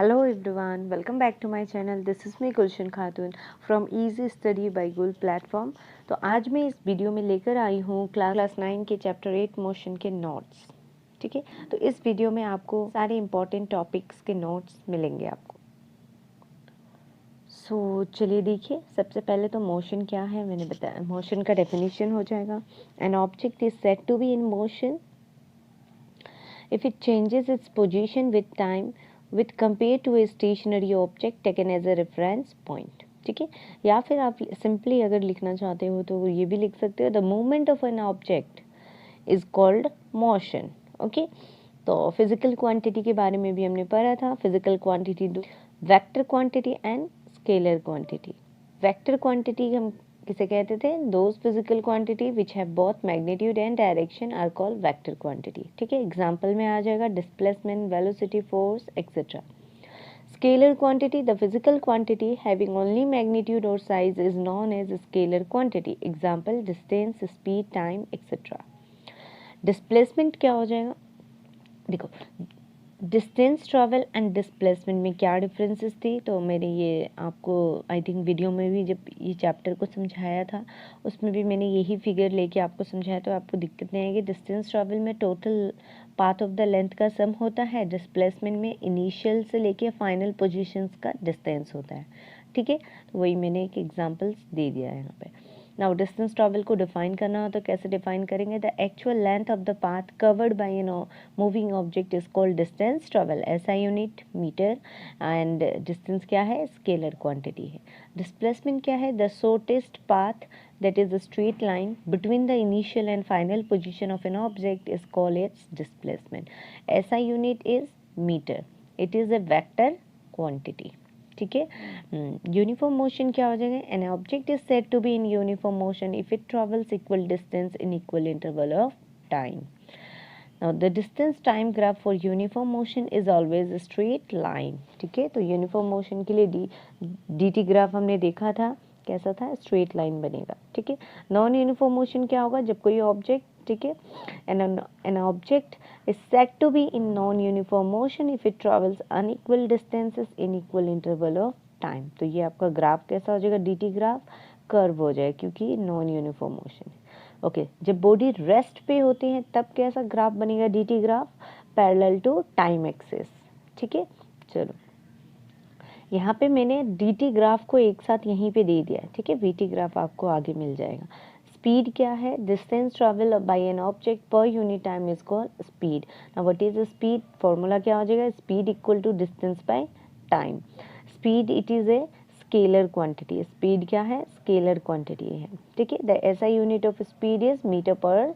Hello everyone, welcome back to my channel. This is me Gulshan Khatun from Easy Study by Gul platform. तो आज मैं इस video में लेकर आई हूँ क्लास 9 के चैप्टर 8 मोशन के नोट्स. ठीक है, तो इस वीडियो में आपको सारे इंपॉर्टेंट टॉपिक्स के नोट्स मिलेंगे आपको. चलिए देखिए, सबसे पहले तो मोशन क्या है मैंने बताया. मोशन का डेफिनेशन हो जाएगा. An object is said to be in motion if it changes its position with time with compared to a stationary object taken as a reference point. ठीक है, या फिर आप सिंपली अगर लिखना चाहते हो तो ये भी लिख सकते हो the movement of an object is called motion. Okay, तो फिजिकल क्वांटिटी के बारे में भी हमने पढ़ा था. Physical quantity vector quantity and scalar quantity. Vector quantity हम किसे कहते थे? Those physical quantity which have both magnitude and direction are called vector quantity. ठीक है, एग्जांपल में आ जाएगा displacement, velocity, force etcetera. Scalar quantity the physical quantity having only magnitude और size is known as scalar quantity. Example distance, speed, time etcetera. Displacement क्या हो जाएगा? देखो, डिस्टेंस ट्रैवल एंड डिस्प्लेसमेंट में क्या डिफरेंसेस थी तो मैंने ये आपको आई थिंक वीडियो में भी जब ये चैप्टर को समझाया था उसमें भी मैंने यही फिगर लेके आपको समझाया, तो आपको दिक्कत नहीं आएगी. डिस्टेंस ट्रैवल में total path of the length का सम होता है. डिस्प्लेसमेंट में इनिशियल से लेके फाइनल पोजीशंस का डिस्टेंस होता है. ठीक है, तो वही मैंने एक एग्जांपल्स दे दिया है यहाँ पे. नाउ डिस्टेंस ट्रैवल को डिफाइन करना हो तो कैसे डिफाइन करेंगे? The actual length of the path covered by moving object is called distance travel. ऐसा यूनिट मीटर. एंड डिस्टेंस क्या है? स्केलर क्वांटिटी है. डिस्प्लेसमेंट क्या है? The shortest path that is a straight line between the initial and final position of an object is called its displacement. SI unit is meter. It is a vector quantity. ठीक है. Uniform motion क्या हो जाएगा? An object is said to be in uniform motion if it travels equal distance in equal interval of time. Now the distance time graph for uniform motion is always a straight line. ठीक है, तो uniform motion के लिए dt graph हमने देखा था कैसा था? स्ट्रेट लाइन बनेगा. ठीक है. नॉन यूनिफॉर्म मोशन क्या होगा? जब कोई ऑब्जेक्ट, ठीक है, an object is said to be in non-uniform motion if it travels unequal distances in equal interval of time. तो ये आपका ग्राफ कैसा हो जाएगा? dt ग्राफ कर्व हो जाएगा क्योंकि नॉन यूनिफॉर्म मोशन है. ओके, जब बॉडी रेस्ट पे होती है तब कैसा ग्राफ बनेगा? dt graph parallel to time axis. ठीक है, चलो यहाँ पे मैंने dt ग्राफ को एक साथ यहीं पे दे दिया है. ठीक है, vt ग्राफ आपको आगे मिल जाएगा. स्पीड क्या है? Distance travel by an object per unit time is called speed. Now what is speed? Formula क्या हो जाएगा? Speed equal to distance by time. Speed it is a scalar quantity. Speed क्या है? स्केलर क्वांटिटी है. ठीक है, the SI unit of speed is metre per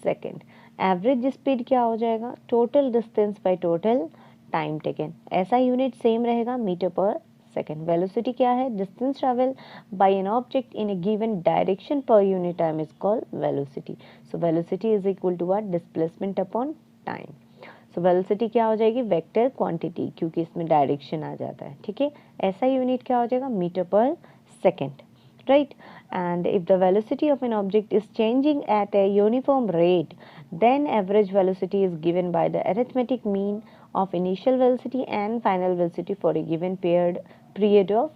second. Average speed क्या हो जाएगा? Total distance by total time taken. SI unit same रहेगा, metre per second. Velocity क्या है? Distance travel by an object in a given direction per unit time is called velocity. So velocity is equal to what? Displacement upon time. So velocity क्या हो जाएगी? Vector quantity, क्योंकि इसमें direction आ जाता है. ठीक है, ऐसा यूनिट क्या हो जाएगा? Metre per second. Right, and if the velocity of an object is changing at a uniform rate, then average velocity is given by the arithmetic mean of initial velocity and final velocity for a given period of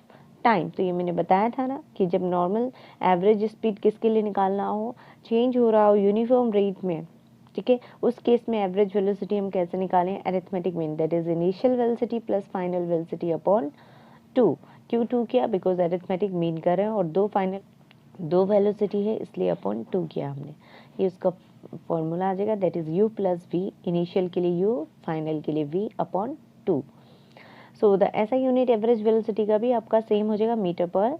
time. तो ये मैंने बताया था ना कि जब normal average speed किसके लिए निकालना हो, चेंज हो रहा हो यूनिफॉर्म रेट में, ठीक है, उस केस में एवरेज वेलोसिटी हम कैसे निकालें? Arithmetic mean, that is initial velocity plus final velocity upon 2. क्यों 2 किया? बिकॉज अरिथमेटिक मीन कर रहे हैं और दो वेलोसिटी है इसलिए अपॉन 2 किया हमने. ये उसका फॉर्मूला आ जाएगा, that is u plus v. Initial के लिए u, फाइनल के लिए v upon 2. So the SI unit average velocity का भी आपका सेम हो जाएगा, metre per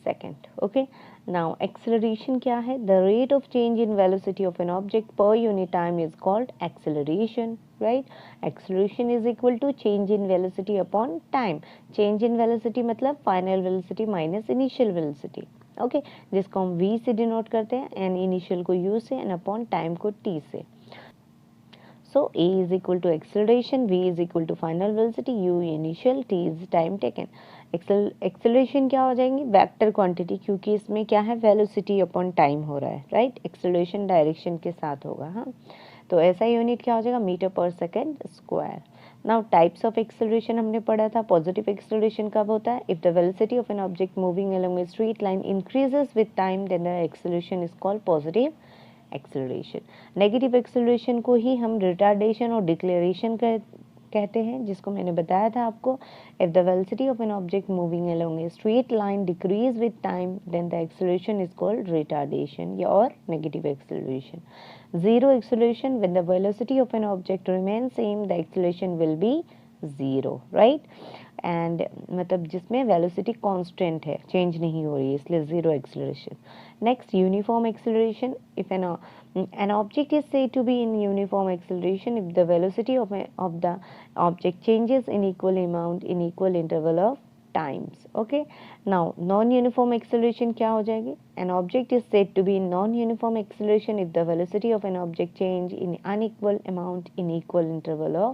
second. Okay, now acceleration क्या है? The rate of change in velocity of an object per unit time is called acceleration. Right, acceleration is equal to change in velocity upon time. Change in velocity मतलब final velocity minus initial velocity. Okay, जिसको हम v से denote करते हैं, an initial को u से, and upon time को t से. So A is equal to acceleration, V is equal to final velocity, U initial, T is time taken. Acceleration क्या हो जाएंगी? वेक्टर क्वांटिटी, क्योंकि इसमें क्या है? वेलोसिटी अपॉन टाइम हो रहा है. राइट, एक्सेलरेशन डायरेक्शन के साथ होगा. हाँ, तो ऐसा यूनिट क्या हो जाएगा? Metre per second square. Now types of acceleration हमने पढ़ा था. पॉजिटिव एक्सेलरेशन कब होता है? If the velocity of an object moving along a straight line increases with time then the acceleration is called positive acceleration. Negative acceleration को ही हम retardation और डिक्लेरेशन कहते हैं, जिसको मैंने बताया था आपको. If the velocity of an object moving along a straight line decrease with time then the acceleration is called retardation या और negative acceleration. Zero acceleration, when the velocity of an object remains same, the acceleration will be zero, right? And मतलब जिसमें velocity constant है, change नहीं हो रही है, इसलिए zero acceleration. Next, uniform acceleration. If an object is said to be in uniform acceleration if the velocity of the object changes in equal amount in equal interval of times. Okay, now non-uniform acceleration क्या हो जाएगी? An object is said to be in non-uniform acceleration if the velocity of an object change in unequal amount in equal interval of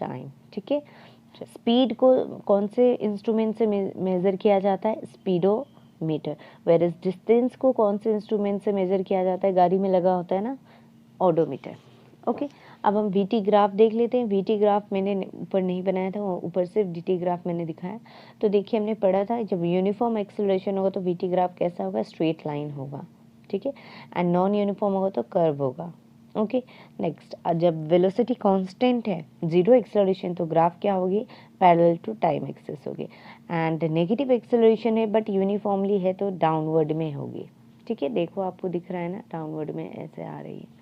time. ठीक है. Speed को कौन से instrument से major किया जाता है? स्पीडोमीटर. वेयर एज डिस्टेंस को कौन से इंस्ट्रूमेंट से मेजर किया जाता है? गाड़ी में लगा होता है ना, ओडोमीटर. ओके, अब हम वीटी ग्राफ देख लेते हैं. वीटी ग्राफ मैंने ऊपर नहीं बनाया था, ऊपर सिर्फ डीटी ग्राफ मैंने दिखाया. तो देखिए, हमने पढ़ा था जब यूनिफॉर्म एक्सेलरेशन होगा तो वीटी ग्राफ कैसा होगा? स्ट्रेट लाइन होगा. ठीक है. एंड नॉन यूनिफॉर्म होगा तो कर्व होगा. ओके, नेक्स्ट, जब वेलोसिटी कांस्टेंट है, जीरो एक्सेलरेशन, तो ग्राफ क्या होगी? पैरेलल टू टाइम एक्सिस होगी. एंड नेगेटिव एक्सेलरेशन है बट यूनिफॉर्मली है तो डाउनवर्ड में होगी. ठीक है, देखो आपको दिख रहा है ना, डाउनवर्ड में ऐसे आ रही है.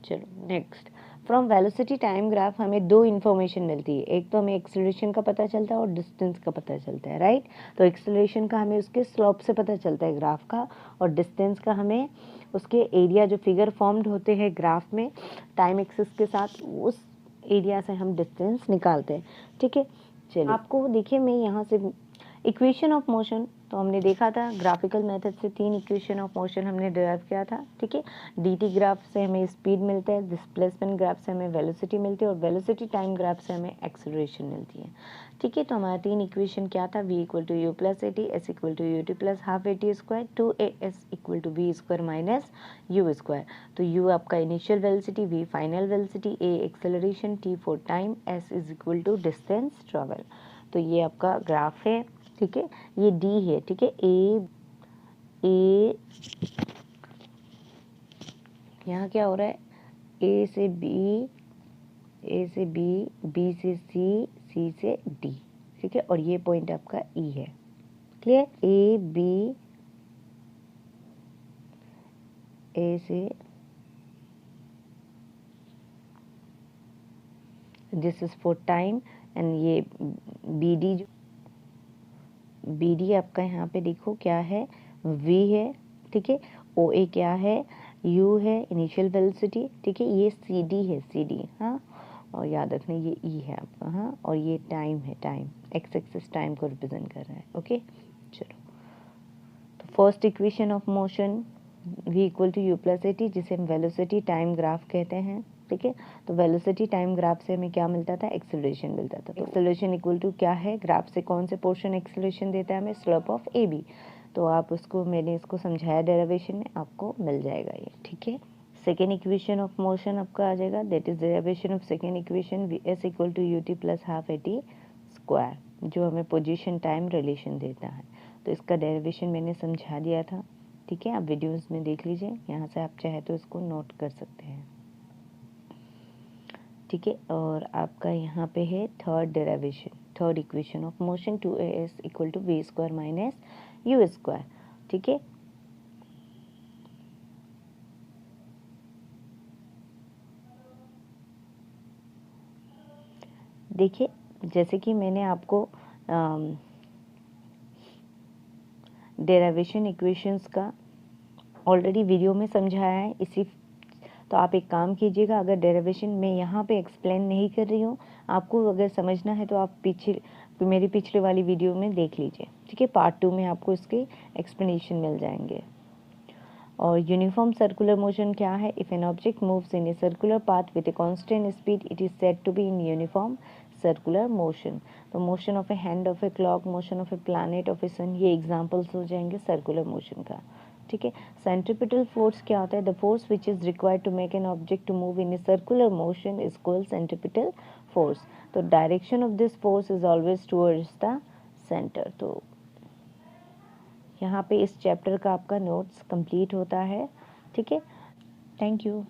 चलो next, from velocity time graph हमें दो इन्फॉर्मेशन मिलती है. एक तो हमें एक्सेलरेशन का पता चलता है और डिस्टेंस का पता चलता है, राइट? तो एक्सेलरेशन का हमें उसके स्लोप से पता चलता है ग्राफ का, और डिस्टेंस का हमें उसके एरिया, जो फिगर फॉर्म्ड होते हैं ग्राफ में टाइम एक्सिस के साथ, उस एरिया से हम डिस्टेंस निकालते हैं. ठीक है, चलिए आपको देखिए, मैं यहाँ से इक्वेशन ऑफ मोशन, तो हमने देखा था ग्राफिकल मेथड से 3 इक्वेशन ऑफ मोशन हमने डिराइव किया था. ठीक है, डीटी ग्राफ से हमें स्पीड मिलता है, डिस्प्लेसमेंट ग्राफ से हमें वेलोसिटी मिलती है, और वेलोसिटी टाइम ग्राफ से हमें एक्सेलरेशन मिलती है. ठीक है, तो हमारा 3 इक्वेशन क्या था? v equal to u plus a t, s equal to u t plus half a t square, 2as equal to v square minus u square. तो u आपका initial velocity, v final velocity, a acceleration, t for time, s is equal to distance travel. तो ये आपका graph है. ठीक है, ये D है. ठीक है, ए यहाँ क्या हो रहा है? ए से बी, बी से सी, सी से डी. ठीक है, और ये पॉइंट आपका ई है. क्लियर? ए बी, ए से, this is for time, and ये बी डी, बी डी आपका यहाँ पे देखो क्या है? v है. ठीक है, ओ ए क्या है? u है, इनिशियल वेलोसिटी. ठीक है, ये सी डी है, सी डी. हाँ, और याद रखना ये ई है आपका. हाँ, और ये टाइम है, टाइम एक्स एक्सिस टाइम को रिप्रेजेंट कर रहा है. ओके, चलो, तो first equation of motion v equal to u plus a t, जिसे हम वेलोसिटी टाइम ग्राफ कहते हैं. ठीक है, तो वेलोसिटी टाइम ग्राफ से हमें क्या मिलता था? एक्सेलरेशन मिलता था. तो एक्सेलरेशन इक्वल टू क्या है? ग्राफ से कौन से पोर्शन एक्सेलरेशन देता है हमें? Slope of A B. तो आप उसको, मैंने इसको समझाया डेरिवेशन में, आपको मिल जाएगा ये. ठीक है, सेकेंड इक्वेशन ऑफ मोशन आपका आ जाएगा, that is derivation of second equation, v s equal to u t plus half a t square, जो हमें पोजिशन टाइम रिलेशन देता है. तो इसका डेरिवेशन मैंने समझा दिया था. ठीक है, आप वीडियोस में देख लीजिए, यहाँ से आप चाहे तो इसको नोट कर सकते हैं. ठीक है, और आपका यहाँ पे है third derivation, third equation of motion, 2as equal to v square minus u square. ठीक है, देखिए जैसे कि मैंने आपको डेरिवेशन इक्वेशंस का ऑलरेडी वीडियो में समझाया है. इसी, तो आप एक काम कीजिएगा, अगर डेरिवेशन मैं यहाँ पे एक्सप्लेन नहीं कर रही हूँ, आपको अगर समझना है तो आप मेरी पिछले वाली वीडियो में देख लीजिए. ठीक है, पार्ट 2 में आपको इसके एक्सप्लेनेशन मिल जाएंगे. और यूनिफॉर्म सर्कुलर मोशन क्या है? If an object moves in a circular path with a constant speed, it is said to be in uniform circular motion. तो motion of a hand, of a clock, motion of a planet, of a sun, ये examples हो जाएंगे circular motion का. ठीक है, centripetal force क्या होता है? The force which is required to make an object to move in a circular motion is called centripetal force, तो direction of this force is always towards the centre. तो यहाँ पे इस चैप्टर का आपका नोट्स कंप्लीट होता है। ठीक है, थैंक यू।